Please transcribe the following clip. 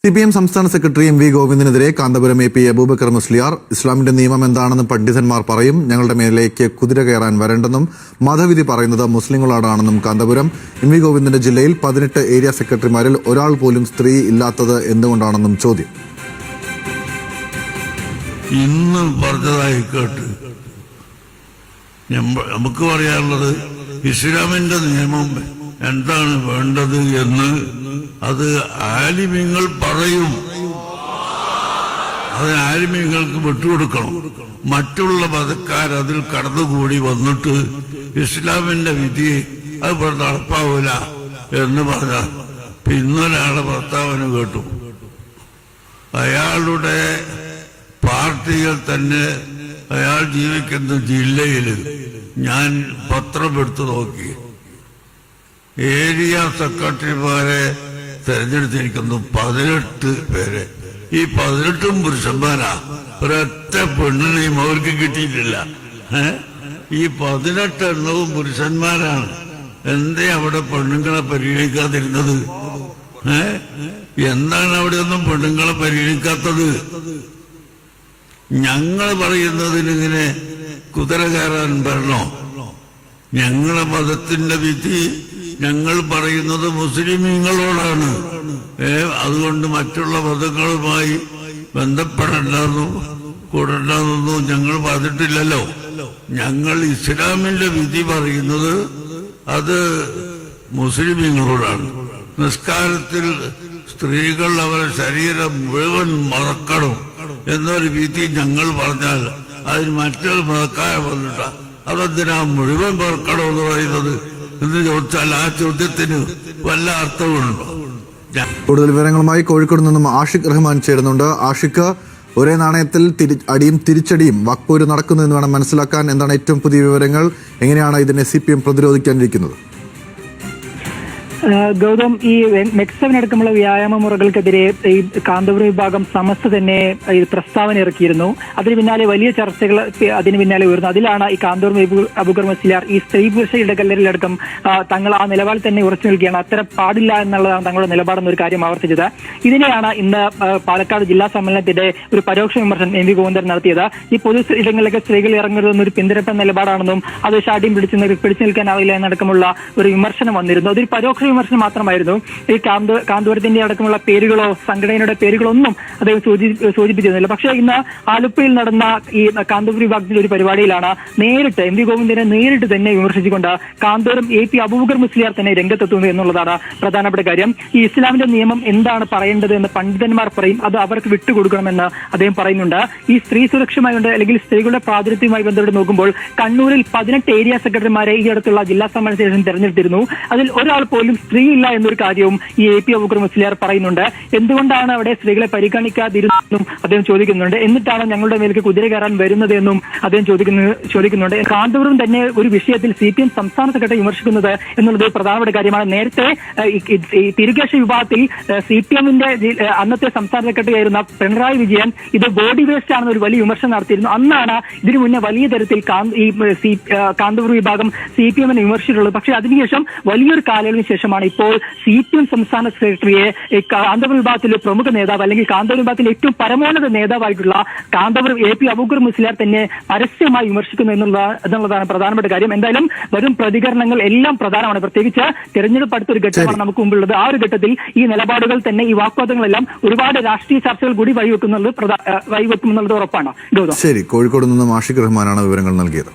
CPM സംസ്ഥാന secretary MV ഗോവിന്ദനെതിരെ Kanthapuram AP Abubakar Musliyar ഇസ്ലാമിന്റെ നിയമം എന്താണെന്ന് പണ്ഡിതന്മാർ പറയും, ഞങ്ങളുടെ മേലേക്ക് കുതിര കയറാൻ വരണ്ടെന്നും മതവിധി പറയുന്നത് മുസ്ലിങ്ങളോടാണെന്നും കാന്തപുരം. MV ഗോവിന്ദന്റെ ജില്ലയിൽ 18 ഏരിയ സെക്രട്ടറിമാരിൽ ഒരാൾ പോലും സ്ത്രീ ഇല്ലാത്തത് എന്തുകൊണ്ടാണെന്നും ചോദ്യം. ഇന്ന് പറഞ്ഞതായി കേട്ട് നമുക്ക് പറയാനുള്ളത് ഇസ്ലാമിന്റെ നിയമം എന്താണ് വേണ്ടത് എന്ന് അത് ആലിമ്യങ്ങൾ പറയും. അത് ആലിമ്യങ്ങൾക്ക് വിട്ടുകൊടുക്കണം. മറ്റുള്ള മതക്കാർ അതിൽ കടന്നുകൂടി വന്നിട്ട് ഇസ്ലാമിന്റെ വിധി അത് നടപ്പാവൂല എന്ന് പറഞ്ഞ ഇന്നൊരാളെ പ്രസ്താവന കേട്ടു. അയാളുടെ പാർട്ടികൾ തന്നെ അയാൾ ജീവിക്കുന്ന ജില്ലയിൽ ഞാൻ പത്രം എടുത്തു നോക്കി. ഏരിയ സെക്രട്ടറിമാരെ തെരഞ്ഞെടുത്തിരിക്കുന്നു 18 പേരെ. ഈ 18 പുരുഷന്മാരാ. ഒരൊറ്റ പെണ്ണിനെയും അവർക്ക് കിട്ടിയിട്ടില്ല. ഈ 18 എണ്ണവും പുരുഷന്മാരാണ്. എന്തേ അവിടെ പെണ്ണുങ്ങളെ പരിഗണിക്കാതിരുന്നത്? എന്താണ് അവിടെ ഒന്നും പെണ്ണുങ്ങളെ പരിഗണിക്കാത്തത്? ഞങ്ങൾ പറയുന്നതിനിങ്ങനെ കുതിര കയറാൻ വരണോ? ഞങ്ങളെ മതത്തിന്റെ വിധി ഞങ്ങൾ പറയുന്നത് മുസ്ലിമീങ്ങളോടാണ്. അതുകൊണ്ട് മറ്റുള്ള മതങ്ങളുമായി ബന്ധപ്പെടണ്ടെന്നും കൂടണ്ടെന്നൊന്നും ഞങ്ങൾ പറഞ്ഞിട്ടില്ലല്ലോ. ഞങ്ങൾ ഇസ്ലാമിന്റെ വിധി പറയുന്നത് അത് മുസ്ലിമീങ്ങളോടാണ്. നിസ്കാരത്തിൽ സ്ത്രീകൾ അവരുടെ ശരീരം മുഴുവൻ മറക്കണം എന്നൊരു വിധി ഞങ്ങൾ പറഞ്ഞാൽ അതിന് മറ്റൊരു മതക്കാരെ വന്നിട്ട അതെന്തിനാ മുഴുവൻ മറക്കണമെന്ന് പറയുന്നത് എന്ന് ചോദിച്ചാൽ ആ ചോദ്യത്തിന് വല്ല അർത്ഥമുണ്ടോ? കൂടുതൽ വിവരങ്ങളുമായി കോഴിക്കോട് നിന്നും ആഷിഖ് റഹ്മാൻ ചേരുന്നുണ്ട്. ആഷിഖ്, ഒരേ നാണയത്തിൽ അടിയും തിരിച്ചടിയും വാക്പോര് നടക്കുന്നു എന്ന് വേണം മനസ്സിലാക്കാൻ. എന്താണ് ഏറ്റവും പുതിയ വിവരങ്ങൾ? എങ്ങനെയാണ് ഇതിനെ CPM പ്രതിരോധിക്കാനിരിക്കുന്നത്? ഗൗതം, ഈ മെക്സവൻ അടക്കമുള്ള വ്യായാമ മുറകൾക്കെതിരെ ഈ കാന്തപുരം വിഭാഗം സമസ്ത തന്നെ പ്രസ്താവന ഇറക്കിയിരുന്നു. അതിന് പിന്നാലെ വലിയ ചർച്ചകൾ അതിന് പിന്നാലെ ഉയർന്നു. അതിലാണ് ഈ കാന്തപുരം അബൂബക്കർ മുസ്ലിയാർ ഈ സ്ത്രീ പുരുഷ ഇടകല്ലറിലടക്കം തങ്ങൾ ആ നിലപാടിൽ തന്നെ ഉറച്ചു നിൽക്കുകയാണ്. അത്തരം പാടില്ല എന്നുള്ളതാണ് തങ്ങളുടെ നിലപാടെന്നൊരു കാര്യം ആവർത്തിച്ചത്. ഇതിനെയാണ് ഇന്ന് പാലക്കാട് ജില്ലാ സമ്മേളനത്തിന്റെ ഒരു പരോക്ഷ വിമർശനം MV ഗോവിന്ദൻ നടത്തിയത്. ഈ പൊതു ഇടങ്ങളിലൊക്കെ സ്ത്രീകൾ ഇറങ്ങരുതെന്നൊരു പിന്തുണപ്പെട്ട നിലപാടാണെന്നും അത് ഷാഡിയും പിടിച്ചു നിൽക്കാനാവില്ല എന്നടക്കമുള്ള ഒരു വിമർശനം വന്നിരുന്നു. അതൊരു പരോക്ഷ വിമർശനം മാത്രമായിരുന്നു. ഈ കാന്തപുരത്തിന്റെ അടക്കമുള്ള പേരുകളോ സംഘടനയുടെ പേരുകളോ ഒന്നും അദ്ദേഹം സൂചിപ്പിച്ചിരുന്നില്ല. പക്ഷേ ഇന്ന് ആലപ്പുഴയിൽ നടന്ന ഈ കാന്തപുരം വിഭാഗത്തിന്റെ ഒരു പരിപാടിയിലാണ് നേരിട്ട് MV ഗോവിന്ദനെ നേരിട്ട് തന്നെ വിമർശിച്ചുകൊണ്ട് കാന്തപുരം AP അബൂബക്കർ മുസ്ലിയാർ തന്നെ രംഗത്തെത്തുന്നത് എന്നുള്ളതാണ് പ്രധാനപ്പെട്ട കാര്യം. ഈ ഇസ്ലാമിന്റെ നിയമം എന്താണ് പറയേണ്ടത് എന്ന് പണ്ഡിതന്മാർ പറയും, അത് അവർക്ക് വിട്ടുകൊടുക്കണമെന്ന് അദ്ദേഹം പറയുന്നുണ്ട്. ഈ സ്ത്രീ സുരക്ഷയുമായുണ്ട് അല്ലെങ്കിൽ സ്ത്രീകളുടെ പ്രാതിനിധ്യവുമായി ബന്ധപ്പെട്ട് നോക്കുമ്പോൾ കണ്ണൂരിൽ 18 ഏരിയ സെക്രട്ടറിമാരെ ഈ അടുത്തുള്ള ജില്ലാ സമ്മേളനത്തിന് ശേഷം തെരഞ്ഞെടുത്തിരുന്നു. അതിൽ ഒരാൾ പോലും സ്ത്രീ ഇല്ല എന്നൊരു കാര്യവും ഈ AP അബൂബക്കർ മുസ്ലിയാർ പറയുന്നുണ്ട്. എന്തുകൊണ്ടാണ് അവിടെ സ്ത്രീകളെ പരിഗണിക്കാതിരുന്നതെന്നും അദ്ദേഹം ചോദിക്കുന്നുണ്ട്. എന്നിട്ടാണ് ഞങ്ങളുടെ മേലേക്ക് കുതിര കയറാൻ വരുന്നത് എന്നും അദ്ദേഹം ചോദിക്കുന്നുണ്ട്. കാന്തപുരം തന്നെ ഒരു വിഷയത്തിൽ CPM സംസ്ഥാന സെക്രട്ടറി വിമർശിക്കുന്നത് എന്നുള്ളത് പ്രധാനപ്പെട്ട കാര്യമാണ്. നേരത്തെ ഈ തിരുകേശ വിഭാഗത്തിൽ CPMന്റെ അന്നത്തെ സംസ്ഥാന സെക്രട്ടറി ആയിരുന്ന പിണറായി വിജയൻ ഇത് ബോഡി വേസ്റ്റ് ആണെന്ന് ഒരു വലിയ വിമർശനം നടത്തിയിരുന്നു. അന്നാണ് ഇതിനു മുന്നേ വലിയ തരത്തിൽ കാന്തപുരം വിഭാഗം CPMനെ വിമർശിച്ചിട്ടുള്ളത്. പക്ഷേ അതിനുശേഷം വലിയൊരു കാലയളവിന് ശേഷമാണ് ഇപ്പോൾ CPM സംസ്ഥാന സെക്രട്ടറിയെ കാന്തപുരം വിഭാഗത്തിലെ പ്രമുഖ നേതാവ് അല്ലെങ്കിൽ കാന്തപുരം വിഭാഗത്തിലെ ഏറ്റവും പരമോന്നത നേതാവായിട്ടുള്ള കാന്തപുരം AP അബൂബക്കർ മുസ്ലിയാർ തന്നെ പരസ്യമായി വിമർശിക്കുന്നു എന്നുള്ളതാണ് പ്രധാനപ്പെട്ട കാര്യം. എന്തായാലും വരും പ്രതികരണങ്ങൾ എല്ലാം പ്രധാനമാണ്. പ്രത്യേകിച്ച് തെരഞ്ഞെടുപ്പ് അടുത്തൊരു ഘട്ടമാണ് നമുക്ക് മുമ്പുള്ളത്. ആ ഒരു ഘട്ടത്തിൽ ഈ നിലപാടുകൾ തന്നെ ഈ വാഗ്വാദങ്ങളെല്ലാം ഒരുപാട് രാഷ്ട്രീയ ചർച്ചകൾ കൂടി വഴിവെക്കുമെന്നുള്ളത് ഉറപ്പാണ്. ഗൗതം, ശരി. കോഴിക്കോട് നിന്നും ആഷിഖ് റഹ്മാനാണ് വിവരങ്ങൾ നൽകിയത്.